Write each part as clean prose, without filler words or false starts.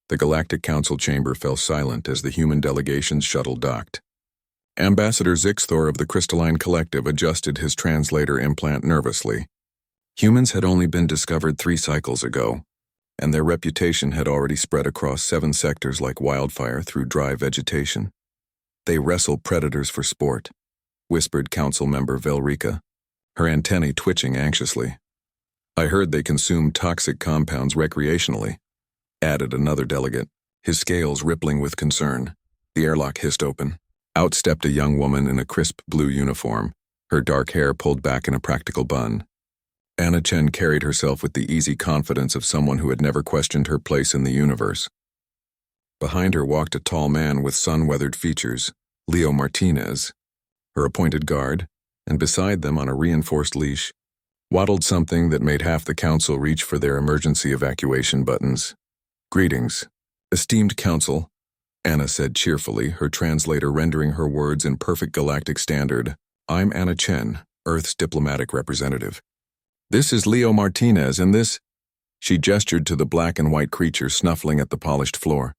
The Galactic Council chamber fell silent as the human delegation's shuttle docked. Ambassador Zixthor of the Crystalline Collective adjusted his translator implant nervously. Humans had only been discovered 3 cycles ago, and their reputation had already spread across 7 sectors like wildfire through dry vegetation. They wrestle predators for sport, whispered Council member Velrika, her antennae twitching anxiously. I heard they consume toxic compounds recreationally, added another delegate, his scales rippling with concern. The airlock hissed open. Out stepped a young woman in a crisp blue uniform, her dark hair pulled back in a practical bun. Anna Chen carried herself with the easy confidence of someone who had never questioned her place in the universe. Behind her walked a tall man with sun-weathered features, Leo Martinez, her appointed guard, and beside them on a reinforced leash, waddled something that made half the council reach for their emergency evacuation buttons. Greetings, esteemed council, Anna said cheerfully, her translator rendering her words in perfect galactic standard. I'm Anna Chen, Earth's diplomatic representative. This is Leo Martinez, and this, she gestured to the black and white creature snuffling at the polished floor,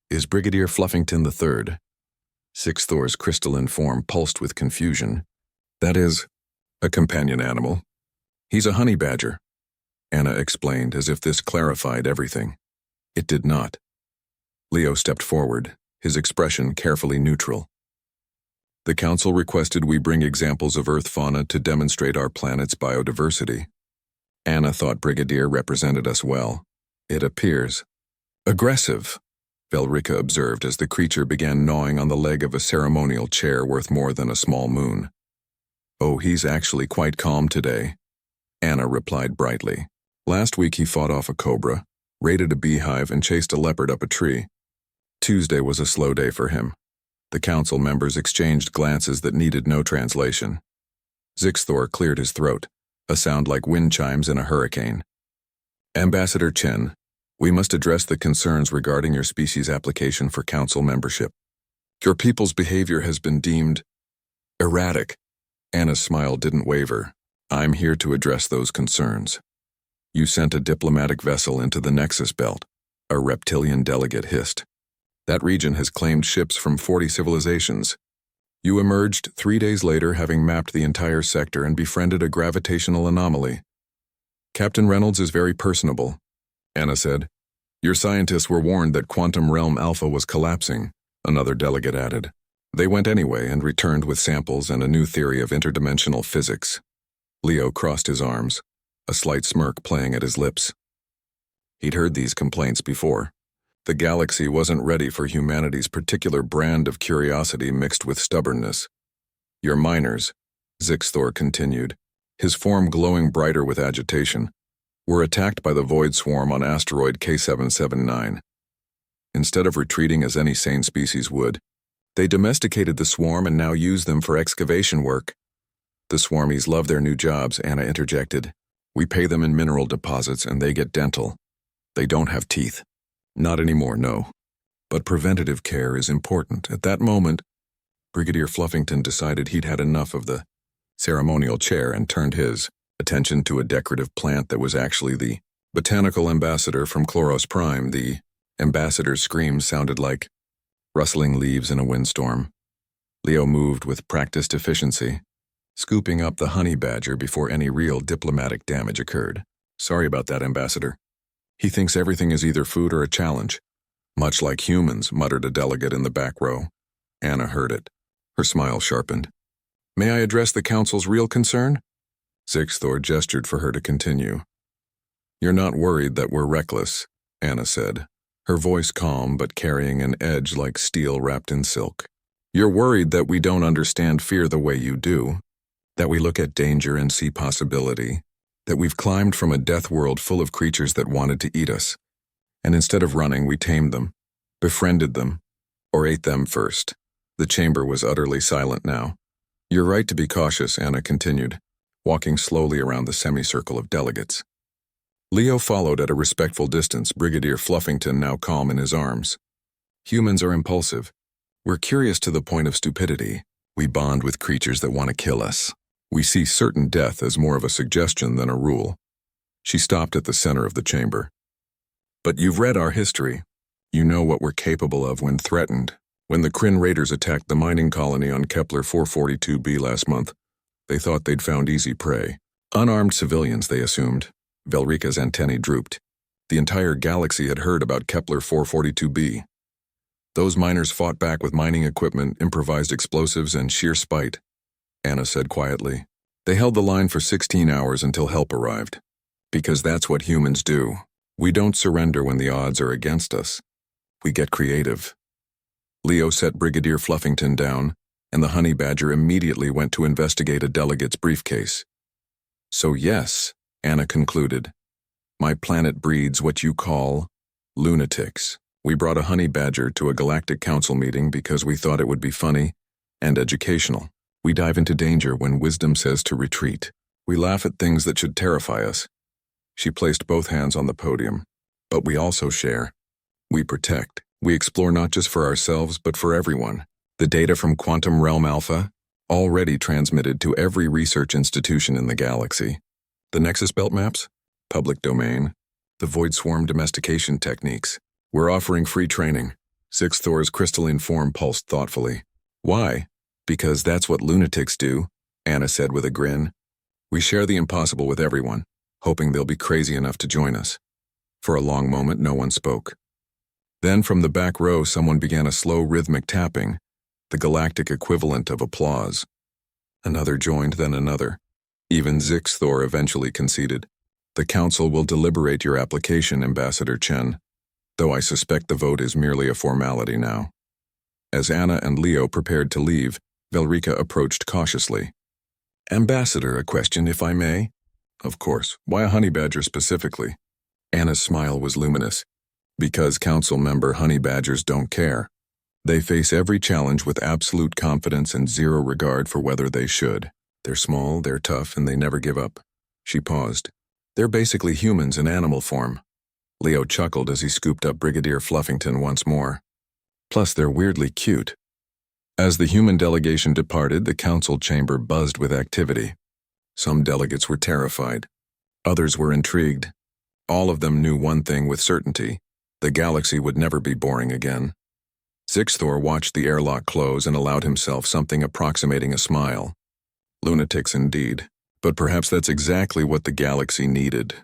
is Brigadier Fluffington III. Zixthor's crystalline form pulsed with confusion. That is, a companion animal. He's a honey badger, Anna explained as if this clarified everything. It did not. Leo stepped forward, his expression carefully neutral. The council requested we bring examples of Earth fauna to demonstrate our planet's biodiversity. Anna thought Brigadier represented us well. It appears. Aggressive, Velrika observed as the creature began gnawing on the leg of a ceremonial chair worth more than a small moon. Oh, he's actually quite calm today, Anna replied brightly. Last week he fought off a cobra, raided a beehive, and chased a leopard up a tree. Tuesday was a slow day for him. The council members exchanged glances that needed no translation. Zixthor cleared his throat, a sound like wind chimes in a hurricane. Ambassador Chen, we must address the concerns regarding your species application for council membership. Your people's behavior has been deemed erratic. Anna's smile didn't waver. I'm here to address those concerns. You sent a diplomatic vessel into the Nexus Belt, a reptilian delegate hissed. That region has claimed ships from 40 civilizations. You emerged 3 days later having mapped the entire sector and befriended a gravitational anomaly. Captain Reynolds is very personable, Anna said. Your scientists were warned that Quantum Realm Alpha was collapsing, another delegate added. They went anyway and returned with samples and a new theory of interdimensional physics. Leo crossed his arms, a slight smirk playing at his lips. He'd heard these complaints before. The galaxy wasn't ready for humanity's particular brand of curiosity mixed with stubbornness. Your miners, Zixthor continued, his form glowing brighter with agitation, were attacked by the Void Swarm on asteroid K779. Instead of retreating as any sane species would, they domesticated the swarm and now use them for excavation work. The swarmies love their new jobs, Anna interjected. We pay them in mineral deposits and they get dental. They don't have teeth. Not anymore, no. But preventative care is important. At that moment, Brigadier Fluffington decided he'd had enough of the ceremonial chair and turned his attention to a decorative plant that was actually the botanical ambassador from Chloros Prime. The ambassador's screams sounded like rustling leaves in a windstorm. Leo moved with practiced efficiency, scooping up the honey badger before any real diplomatic damage occurred. Sorry about that, Ambassador. He thinks everything is either food or a challenge. Much like humans, muttered a delegate in the back row. Anna heard it. Her smile sharpened. May I address the council's real concern? Zixthor gestured for her to continue. You're not worried that we're reckless, Anna said, her voice calm but carrying an edge like steel wrapped in silk. You're worried that we don't understand fear the way you do, that we look at danger and see possibility, that we've climbed from a death world full of creatures that wanted to eat us, and instead of running, we tamed them, befriended them, or ate them first. The chamber was utterly silent now. You're right to be cautious, Anna continued, walking slowly around the semicircle of delegates. Leo followed at a respectful distance, Brigadier Fluffington now calm in his arms. Humans are impulsive. We're curious to the point of stupidity. We bond with creatures that want to kill us. We see certain death as more of a suggestion than a rule. She stopped at the center of the chamber. But you've read our history. You know what we're capable of when threatened. When the Kryn raiders attacked the mining colony on Kepler 442b last month, they thought they'd found easy prey. Unarmed civilians, they assumed. Velrika's antennae drooped. The entire galaxy had heard about Kepler 442b. Those miners fought back with mining equipment, improvised explosives, and sheer spite, Anna said quietly. They held the line for 16 hours until help arrived. Because that's what humans do. We don't surrender when the odds are against us. We get creative. Leo set Brigadier Fluffington down, and the honey badger immediately went to investigate a delegate's briefcase. So yes, Anna concluded, my planet breeds what you call lunatics. We brought a honey badger to a galactic council meeting because we thought it would be funny and educational. We dive into danger when wisdom says to retreat. We laugh at things that should terrify us. She placed both hands on the podium. But we also share. We protect. We explore not just for ourselves, but for everyone. The data from Quantum Realm Alpha, already transmitted to every research institution in the galaxy. The Nexus Belt maps, public domain. The Void Swarm domestication techniques. We're offering free training. Sixth Thor's crystalline form pulsed thoughtfully. Why? Because that's what lunatics do, Anna said with a grin. We share the impossible with everyone, hoping they'll be crazy enough to join us. For a long moment, no one spoke. Then from the back row, someone began a slow rhythmic tapping, the galactic equivalent of applause. Another joined, then another. Even Sixth Thor eventually conceded. The council will deliberate your application, Ambassador Chen, though I suspect the vote is merely a formality now. As Anna and Leo prepared to leave, Velrika approached cautiously. Ambassador, a question, if I may? Of course. Why a honey badger specifically? Anna's smile was luminous. Because council member honey badgers don't care. They face every challenge with absolute confidence and zero regard for whether they should. They're small, they're tough, and they never give up. She paused. They're basically humans in animal form. Leo chuckled as he scooped up Brigadier Fluffington once more. Plus, they're weirdly cute. As the human delegation departed, the council chamber buzzed with activity. Some delegates were terrified. Others were intrigued. All of them knew one thing with certainty. The galaxy would never be boring again. Sixth Thor watched the airlock close and allowed himself something approximating a smile. Lunatics indeed, but perhaps that's exactly what the galaxy needed.